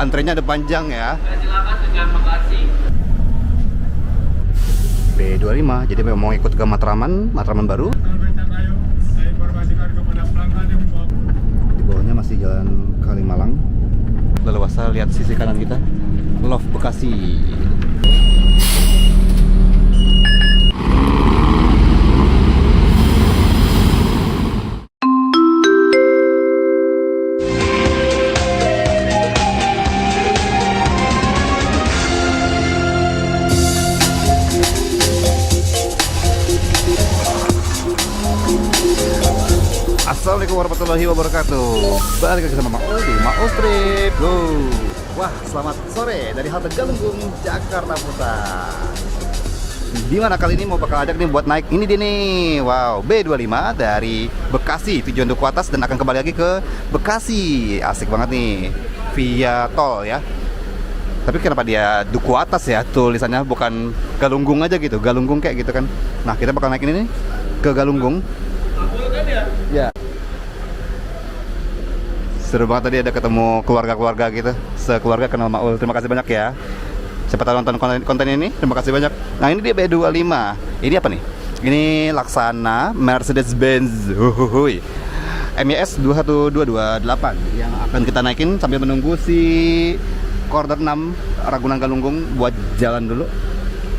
antrenya ada panjang ya. Silakan dengan Bekasi. B25, jadi mau ikut ke Matraman baru. Saya informasikan kepada pelanggan yang membawa Di bawahnya masih jalan Kalimalang. Leluasa, lihat sisi kanan kita, Love Bekasi. Assalamualaikum warahmatullahi wabarakatuh. Balik lagi sama Maul di Maul Trip. Go. Wah, selamat sore dari halte Galunggung, Jakarta Pusat. Dimana kali ini mau bakal ajak nih buat naik ini dia nih. Wow, B25 dari Bekasi tujuan Duku Atas dan akan kembali lagi ke Bekasi. Asik banget nih, via tol ya. Tapi kenapa dia Duku Atas ya tulisannya, bukan Galunggung aja gitu, Galunggung kayak gitu kan. Nah, kita bakal naik ini nih ke Galunggung. Ya. Seru banget tadi ada ketemu keluarga-keluarga gitu. Sekeluarga kenal Maul. Terima kasih banyak ya. Siapa tahu nonton konten ini. Terima kasih banyak. Nah, ini dia B25. Ini apa nih? Ini Laksana Mercedes-Benz. Huhuhui. MYS 21228 yang akan kita naikin sambil menunggu si Koridor 6 Ragunan Galunggung buat jalan dulu.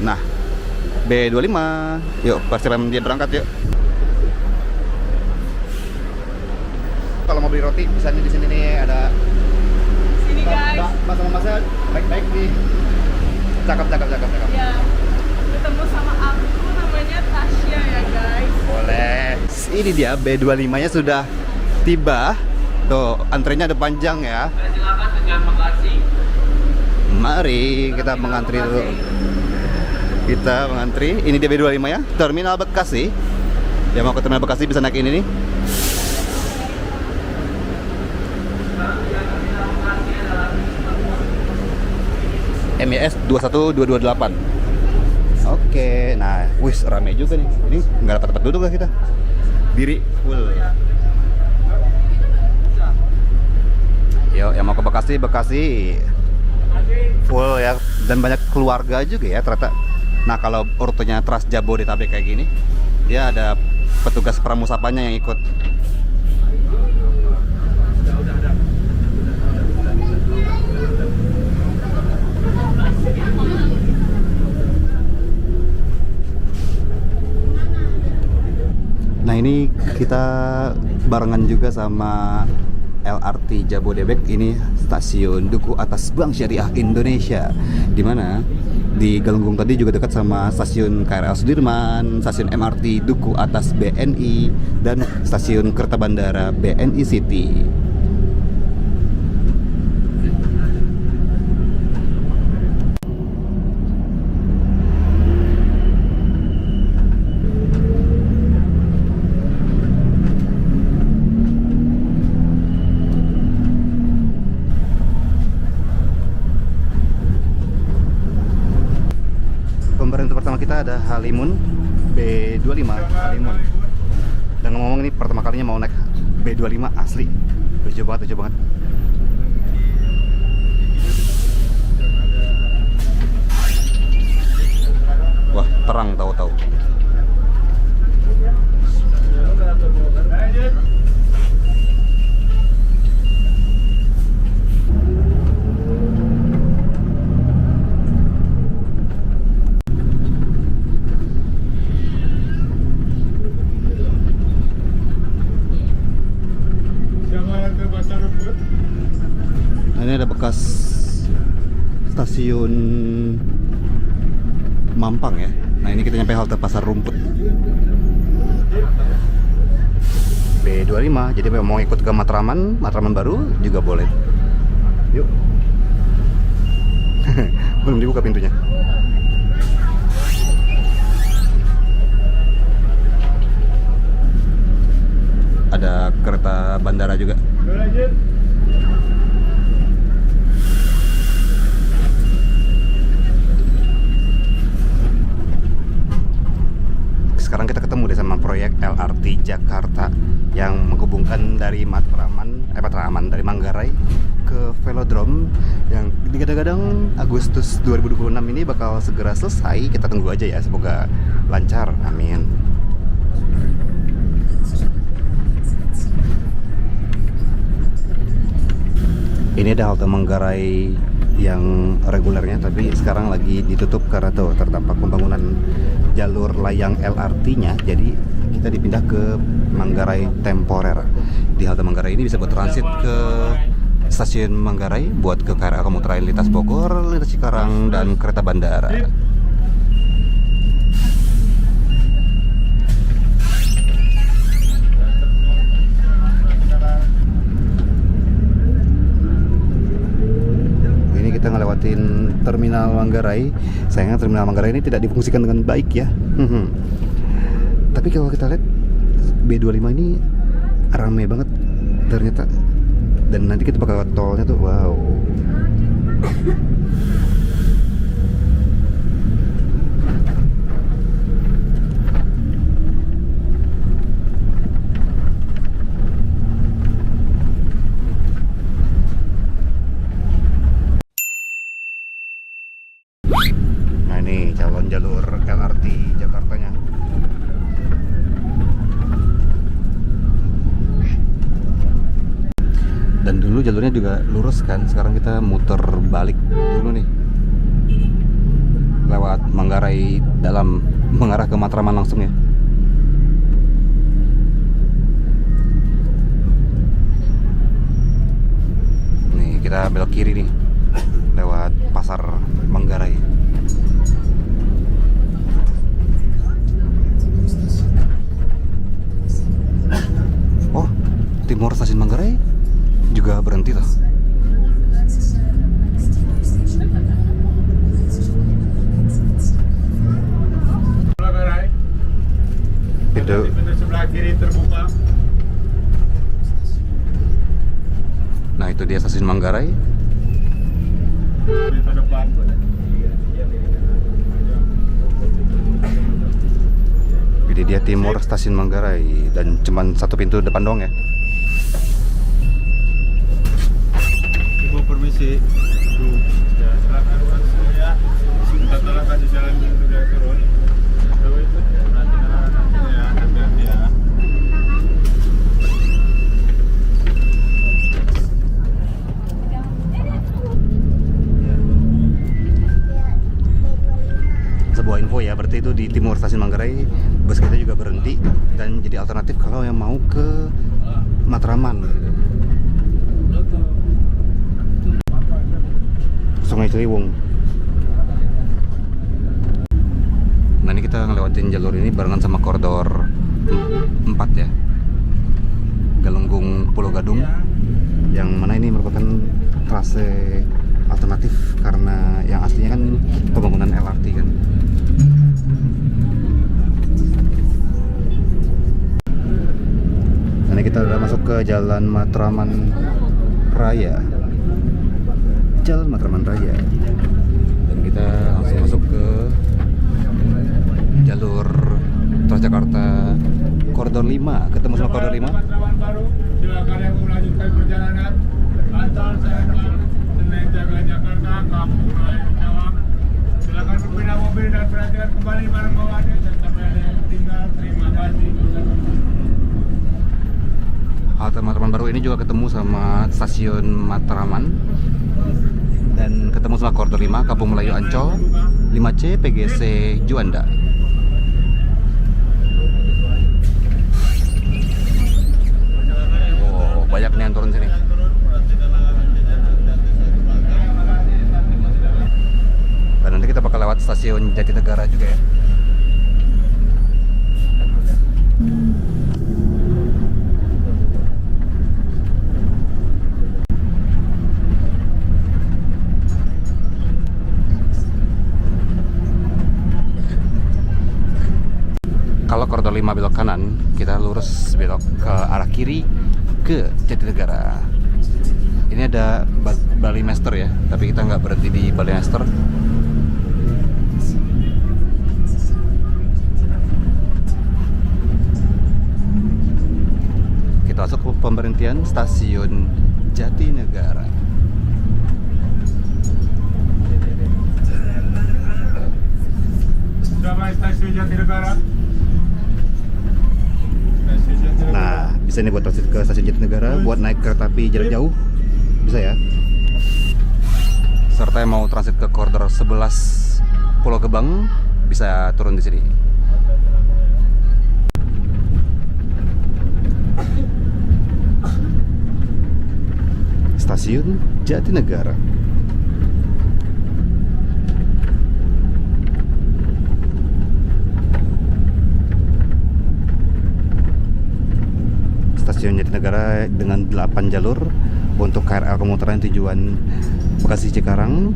Nah, B25. Yuk, persiapan dia berangkat yuk. Kalau mau beli roti bisa nih di sini nih ada. Sini guys. Mas sama Masnya baik-baik nih. Cakep. Ya, ketemu sama aku namanya Tasya ya guys. Boleh. Ini dia B25-nya sudah tiba. Tuh, antrenya ada panjang ya. Silakan dengan Bekasi. Mari kita mengantri dulu. Kita mengantri. Ini dia B25 ya. Terminal Bekasi. Yang mau ke Terminal Bekasi bisa naik ini nih. MYS 21228. Oke, nah, wis rame juga nih. Ini nggak dapat tempat duduk lah kita. Diri full. Yo, yang mau ke Bekasi full ya, dan banyak keluarga juga ya ternyata. Nah, kalau rutenya Trans Jabodetabek kayak gini, dia ada petugas pramusapanya yang ikut. Nah, ini kita barengan juga sama LRT Jabodebek. Ini stasiun Duku Atas Bank Syariah Indonesia. Dimana di Galunggung tadi juga dekat sama stasiun KRL Sudirman, stasiun MRT Duku Atas BNI, dan stasiun Kereta Bandara BNI City. Pemberhentian pertama kita ada Halimun B25 Halimun. Dan ngomong ini pertama kalinya mau naik B25 asli. Lucu banget. Wah, terang tahu-tahu. Ini ada bekas stasiun Mampang ya. Nah, ini kita nyampe halte Pasar Rumput. B25, jadi mau ikut ke Matraman baru juga boleh. Yuk. Belum dibuka pintunya. Ada kereta bandara juga. Sekarang kita ketemu deh sama proyek LRT Jakarta yang menghubungkan dari Matraman Matraman dari Manggarai ke Velodrome yang digadang-gadang Agustus 2026 ini bakal segera selesai. Kita tunggu aja ya, semoga lancar, amin. Ini ada halte Manggarai yang regulernya, tapi sekarang lagi ditutup karena tuh terdampak pembangunan jalur layang LRT-nya. Jadi kita dipindah ke Manggarai temporer. Di halte Manggarai ini bisa buat transit ke stasiun Manggarai, buat ke KRL komuter lain lintas Bogor, lintas Cikarang, dan kereta bandara. Ini kita ngelewatin terminal Manggarai. Sayangnya terminal Manggarai ini tidak difungsikan dengan baik ya. Tapi kalau kita lihat B25 ini ramai banget ternyata. Dan nanti kita bakal tolnya tuh, wow. Nah ini calon jalur LRT Jakartanya. Dan dulu jalurnya juga lurus kan, sekarang kita muter balik dulu nih lewat Manggarai dalam, mengarah ke Matraman langsung ya. Nih kita belok kiri nih lewat pasar Manggarai. Oh, timur stasiun Manggarai juga berhenti loh. Manggarai. Itu Pintu sebelah kiri terbuka. nah itu dia stasiun Manggarai. Pintu depan. Jadi dia timur stasiun Manggarai dan cuman satu pintu depan doang ya. Ibu permisi. Ya, silakan masuk ya. Kita tolong kasih jalan untuk dia turun. Tahu itu? Nanti ya, hati-hati ya. Sebuah info ya, berarti itu di timur stasiun Manggarai bus kita juga berhenti dan jadi alternatif kalau yang mau ke Matraman gitu. Sungai Ciliwung. Nah ini kita ngelewatin jalur ini barengan sama koridor 4 ya, Galunggung Pulau Gadung, yang mana ini merupakan trase alternatif karena yang aslinya kan pembangunan LRT kan. Nah, ini kita udah masuk ke Jalan Matraman Raya. Jalan Matraman Raya. Dan kita langsung masuk ke jalur Transjakarta koridor 5, ketemu sama koridor 5. Matraman baru, silakan yang mau melanjutkan perjalanan. Antar saya Senen Jaga Jakarta, Kampung Melayu Cawang. Silakan berpindah mobil dan perhatikan kembali barang bawaannya dan sampai ada yang tinggal. Terima kasih. Halte Matraman baru ini juga ketemu sama stasiun Matraman dan ketemu sama koridor 5 Kampung Melayu Ancol, 5C PGC Juanda. Oh, banyak nih yang turun sini. Dan nanti kita bakal lewat stasiun Jatinegara juga ya. Kalau koridor 5 belok kanan, kita lurus belok ke arah kiri ke Jatinegara. Ini ada Bali Master ya, tapi kita nggak berhenti di Bali Master. Kita termasuk pemberhentian stasiun Jatinegara. Sampai stasiun Jatinegara. Stasiun Jatinegara. Nah, bisa nih buat transit ke stasiun Jatinegara, buat naik kereta api jarak jauh, bisa ya. Serta yang mau transit ke koridor 11 Pulau Gebang, bisa turun di sini. Stasiun Jatinegara. Stasiun Jatinegara dengan 8 jalur untuk KRL komuter lain tujuan Bekasi Cikarang,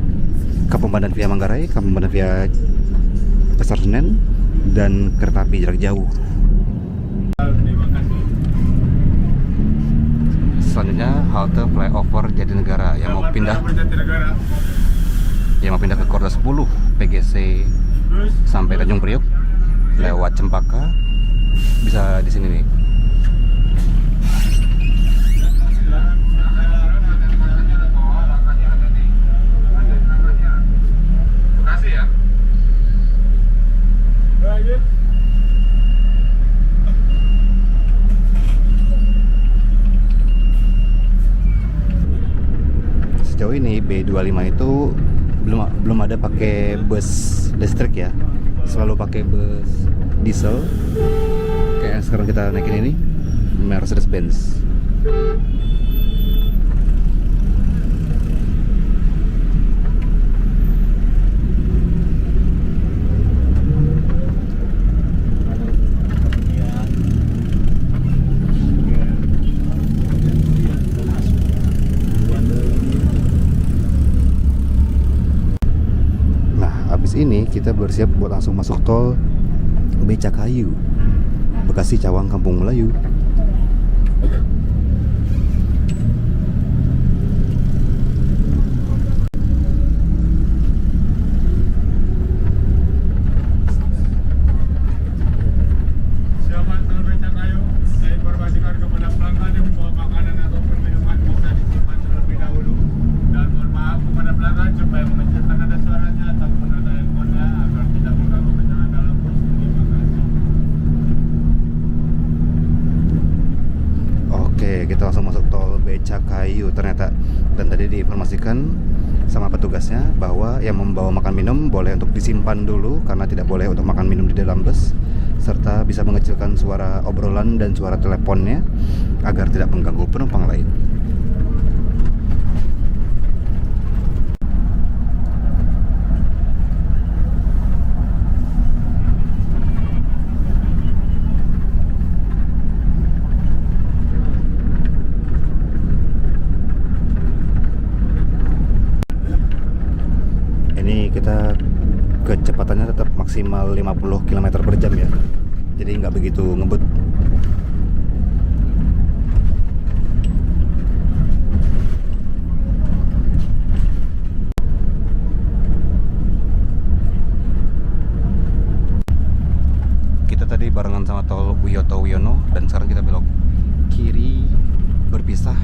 Kampung Bandan via Manggarai, Kampung Bandan via Pasar Senen, dan kereta api jarak jauh. Terima kasih. Selanjutnya halte flyover Jatinegara yang mau pindah Jatinegara. ke koridor 10 PGC Terus sampai Tanjung Priok lewat Cempaka, bisa di sini nih. Bekasi ya. lanjut. Sejauh ini B25 itu belum ada pakai bus listrik ya, selalu pakai bus diesel kayak yang sekarang kita naikin ini, Mercedes-Benz. Ini kita bersiap buat langsung masuk tol Becakayu, Bekasi Cawang Kampung Melayu. Sahabat tol Becakayu, saya informasikan kepada pelanggan yang membawa makanan ataupun minuman bisa disimpan terlebih dahulu. Dan mohon maaf kepada pelanggan supaya mengecilkan nada suaranya ataupun nada handphonenya agar tidak mengganggu perjalanan dalam bus. Terima kasih. Oke, kita langsung masuk tol Becakayu ternyata. Dan tadi diinformasikan sama petugasnya bahwa yang membawa makan minum boleh untuk disimpan dulu karena tidak boleh untuk makan minum di dalam bus, serta bisa mengecilkan suara obrolan dan suara teleponnya agar tidak mengganggu penumpang lain. Ini kita kecepatannya tetap maksimal 50 km per jam ya, jadi nggak begitu ngebut. Kita tadi barengan sama tol Wiyoto Wiono dan sekarang kita belok kiri berpisah.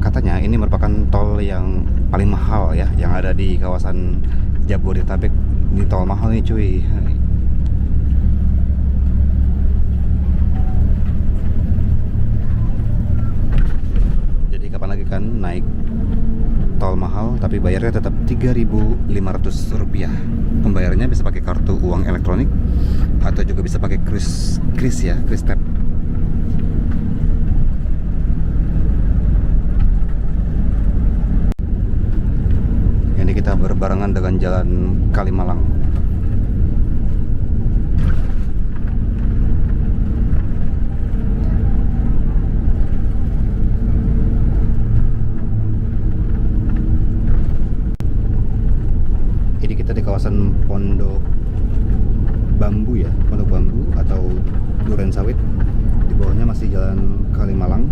Katanya ini merupakan tol yang paling mahal ya, yang ada di kawasan Jabodetabek. Ini tol mahal nih cuy. Jadi kapan lagi kan naik tol mahal tapi bayarnya tetap Rp3.500. Pembayarannya bisa pakai kartu uang elektronik atau juga bisa pakai kris ya, kris tap. Ini kita berbarengan dengan jalan Kalimalang. Ini kita di kawasan Pondok Bambu ya, Pondok Bambu atau Duren Sawit. Di bawahnya masih jalan Kalimalang.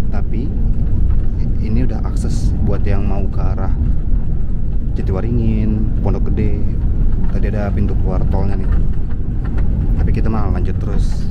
Tapi ini udah akses buat yang mau ke arah Jatiwaringin, Pondok Gede. Tadi ada pintu keluar tolnya nih. Tapi kita malah lanjut terus.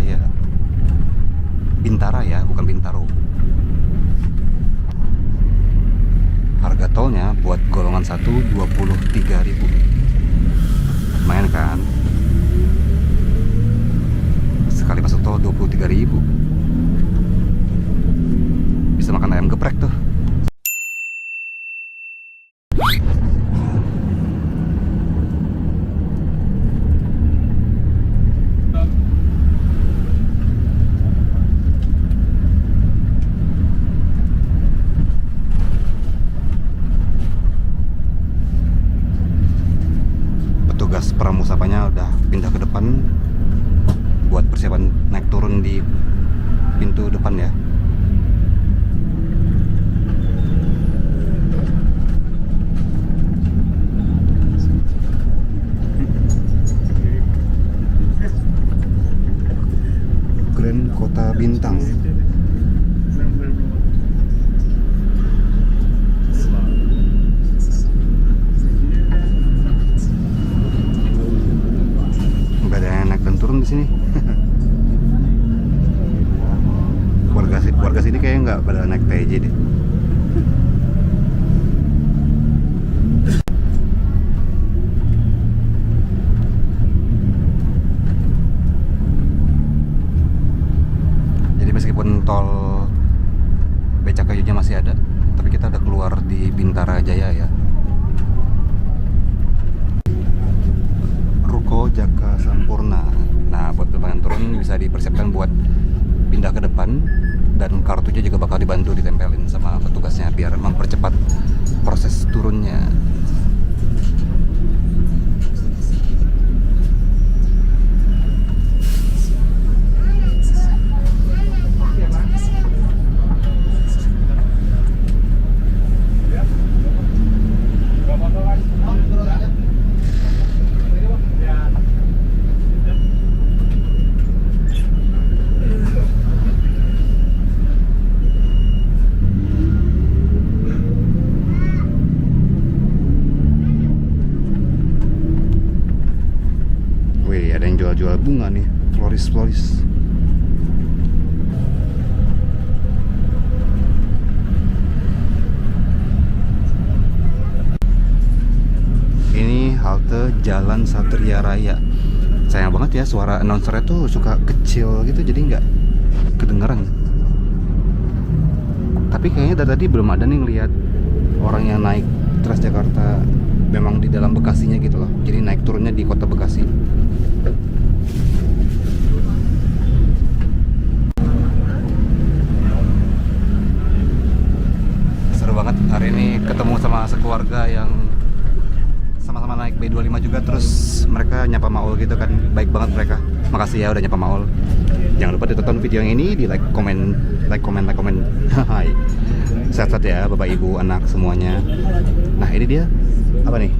Raya. Bintara ya, bukan Bintaro. Harga tolnya buat golongan 1 23.000. Lumayan kan? Sekali masuk tol 23.000. Bisa makan ayam geprek tuh. Petugas pramusapanya udah pindah ke depan buat persiapan naik turun di pintu depan ya. Grand Kota Bintang. Nggak ada yang naik dan turun di sini. Warga sini kayaknya nggak pada naik TJ deh. Jadi meskipun tol Becakayunya masih ada, tapi kita udah keluar di Bintara Jaya ya. Ruko Jaka Sampurna. Nah, buat penerbangan turun bisa dipersiapkan buat pindah ke depan, dan kartunya juga bakal dibantu ditempelin sama petugasnya biar mempercepat proses turunnya. Wih, ada yang jual-jual bunga nih, floris. Ini halte Jalan Satria Raya. Sayang banget ya, suara announcernya tuh suka kecil gitu, jadi nggak kedengeran. Tapi kayaknya dari tadi belum ada nih ngeliat orang yang naik Transjakarta memang di dalam Bekasinya gitu loh. Jadi naik turunnya di kota Bekasi. Seru banget hari ini ketemu sama sekeluarga yang sama-sama naik B25 juga, terus mereka nyapa Maul gitu kan. Baik banget mereka. Makasih ya udah nyapa Maul. Jangan lupa ditonton video yang ini, di like, komen. Hai. Sehat-sehat ya Bapak Ibu, anak semuanya. Nah, ini dia apa nih?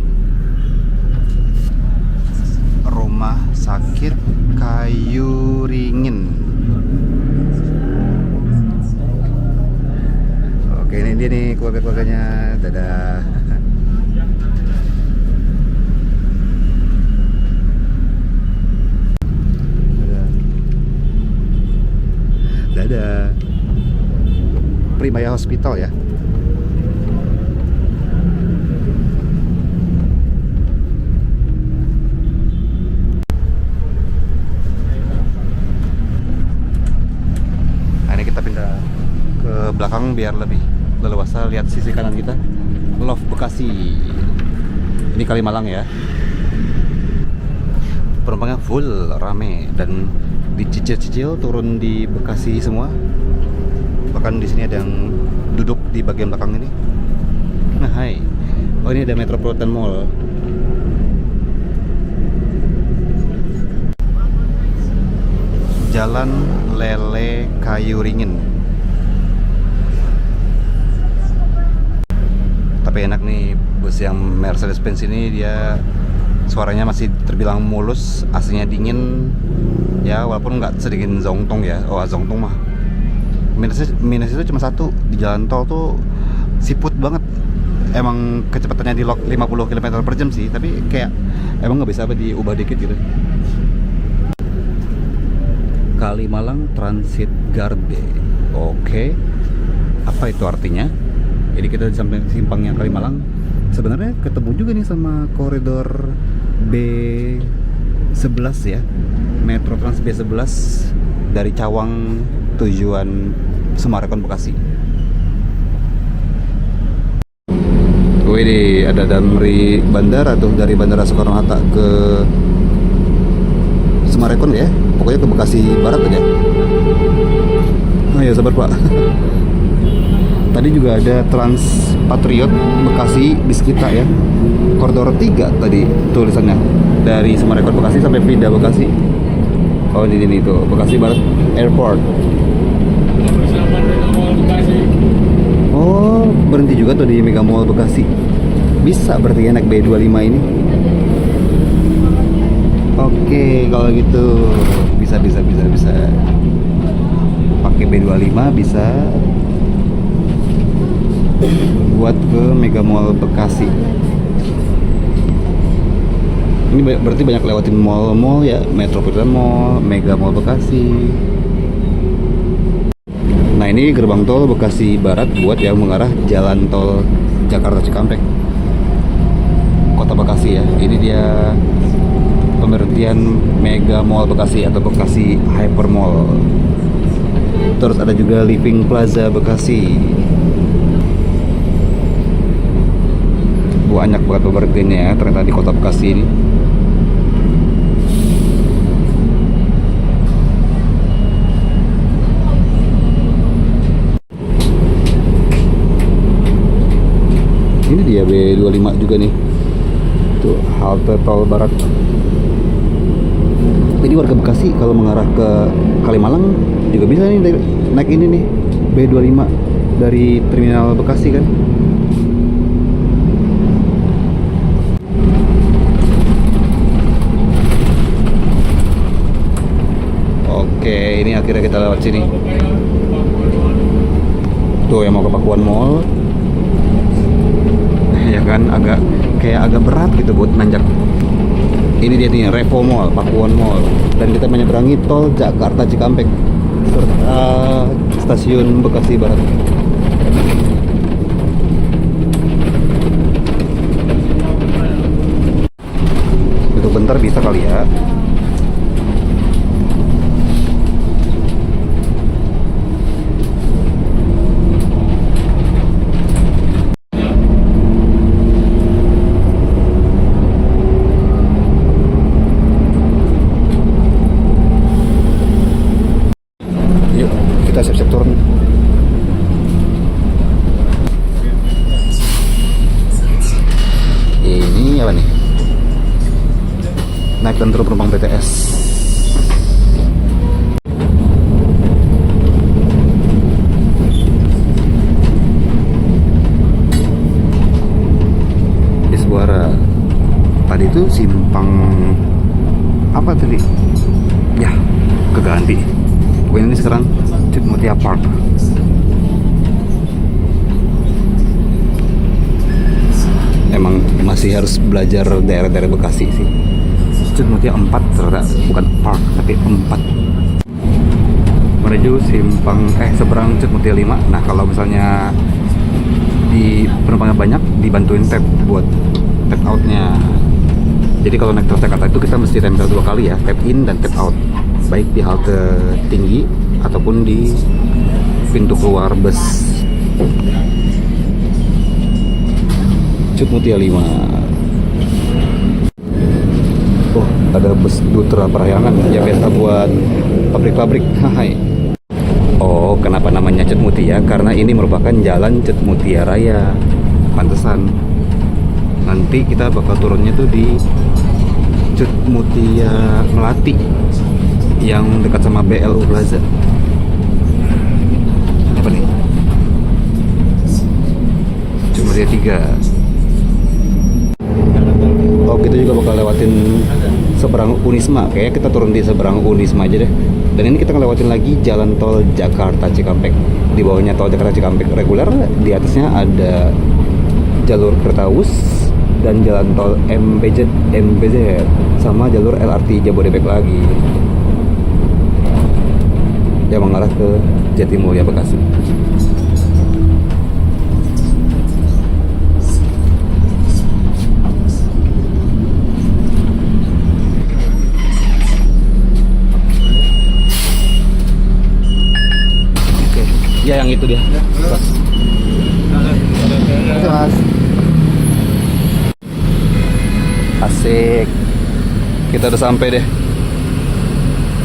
Rumah Sakit Kayu Ringin. Oke, ini dia nih keluarga-keluarganya. Dadah. Dadah. Primaya Hospital ya. Nah, ini kita pindah ke belakang biar lebih leluasa lihat sisi kanan kita. Love Bekasi. Ini Kalimalang ya. Penumpangnya full, rame, dan dicicil-cicil turun di Bekasi semua. Bahkan di sini ada yang duduk di bagian belakang ini. Nah, hai. Oh, ini ada Metropolitan Mall. Jalan Lele Kayu Ringin. Tapi enak nih, bus yang Mercedes-Benz ini dia suaranya masih terbilang mulus, AC-nya dingin. Ya, walaupun nggak sedingin Zongtong ya. Oh, Zongtong mah minus itu cuma satu, di jalan tol tuh siput banget. Emang kecepatannya di lock 50 km per jam sih, tapi kayak emang nggak bisa apa diubah dikit gitu. Kalimalang Transit Garde. Oke. Apa itu artinya? Jadi kita di samping simpangnya Kalimalang. Sebenarnya ketemu juga nih sama koridor B11 ya. Metro Trans B11 dari Cawang tujuan Semarekon Bekasi. Wih, ada dari bandara tuh, dari Bandara Soekarno-Hatta ke Semarekon ya. Pokoknya ke Bekasi Barat aja. Ayo sabar Pak. Tadi juga ada Trans Patriot Bekasi Biskita ya. Koridor 3 tadi tulisannya. Dari Semarekon Bekasi sampai Pindah Bekasi. Oh ini tuh, Bekasi Barat Airport. Bersama dengan Mall Bekasi. Oh, berhenti juga tuh di Mega Mall Bekasi. Bisa berarti ya naik B25 ini. Oke, kalau gitu bisa. Pakai B25 bisa buat ke Mega Mall Bekasi. Ini berarti banyak lewatin mall-mall ya, Metropolitan Mall, Mega Mall Bekasi. Nah ini gerbang tol Bekasi Barat buat yang mengarah jalan tol Jakarta Cikampek, Kota Bekasi ya. Ini dia pemberhentian Mega Mall Bekasi atau Bekasi Hyper Mall. Terus ada juga Living Plaza Bekasi. Banyak banget pemberhentiannya ya ternyata di Kota Bekasi ini. Ini dia B25 juga nih. Tuh halte tol barat. Jadi warga Bekasi kalau mengarah ke Kalimalang juga bisa nih naik ini nih B25 dari terminal Bekasi kan. Oke, ini akhirnya kita lewat sini. Tuh yang mau ke Pakuan Mall. Ya kan agak berat gitu buat nanjak. Ini dia nih Revo Mall, Pakuan Mall, dan kita menyeberangi tol Jakarta Cikampek serta stasiun Bekasi Barat. Itu bentar bisa kali ya. Kita siap-siap turun. Ini apa nih? Naik dan turun penumpang BTS. Di Suara. Tadi itu simpang apa tadi? Ya, keganti. Ini sekarang Cut Mutia Park. Emang masih harus belajar daerah-daerah Bekasi sih. Cut Mutia 4 ternyata, bukan park tapi 4. Menuju simpang seberang Cut Mutia 5. Nah kalau misalnya di penumpangnya banyak, dibantuin tap buat tap outnya. Jadi kalau naik Transjakarta itu kita mesti tempel 2 kali ya, tap in dan tap out, baik di halte tinggi ataupun di pintu keluar bus. Cut Mutia 5. Oh, ada bus Dutra Parahyangan yang biasa buat pabrik-pabrik. Hai. Oh, kenapa namanya Cut Mutia? Karena ini merupakan jalan Cut Mutia Raya. Pantesan. Nanti kita bakal turunnya tuh di Cut Mutia Melati yang dekat sama BLU Plaza. Apa nih? Cuma dia 3. Oh, kita juga bakal lewatin seberang Unisma. Kayaknya kita turun di seberang Unisma aja deh. Dan ini kita ngelewatin lagi jalan tol Jakarta Cikampek. Di bawahnya tol Jakarta Cikampek reguler, di atasnya ada jalur kereta Wus dan jalan tol MBZ sama jalur LRT Jabodebek lagi. yang mengarah ke Jatimulya Bekasi. Oke, ya yang itu dia. Mas. Asik. Kita udah sampai deh.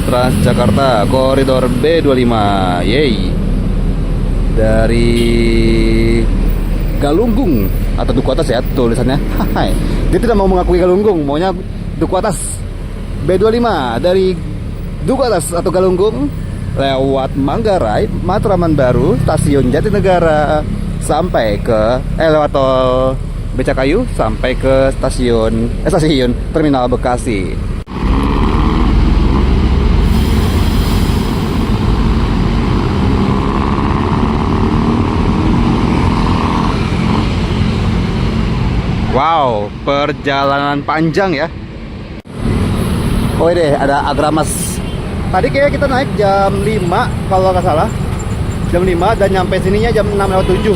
Transjakarta koridor B25. Yeay. Dari Galunggung atau Duku Atas ya tulisannya. Hai. Dia tidak mau mengakui Galunggung, maunya Duku Atas. B25 dari Duku Atas atau Galunggung lewat Manggarai, Matraman Baru, stasiun Jatinegara sampai ke lewat tol Becakayu sampai ke stasiun Terminal Bekasi. Wow, perjalanan panjang ya. Oh deh, ada Agramas. Tadi kayak kita naik jam 5 kalau nggak salah. Jam 5 dan nyampe sininya jam 6:07.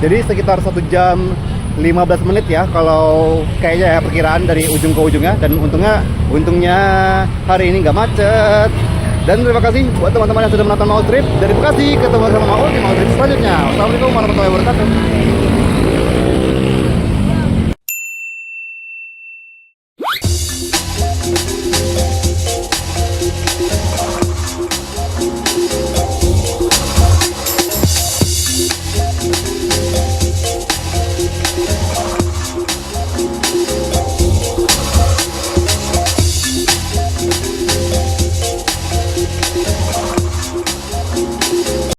Jadi sekitar 1 jam 15 menit ya kalau kayaknya ya perkiraan dari ujung ke ujungnya. Dan untungnya hari ini nggak macet. Dan terima kasih buat teman-teman yang sudah menonton Maul Trip dari Bekasi. Ketemu sama Maul di Maul Trip selanjutnya. Wassalamualaikum warahmatullahi wabarakatuh.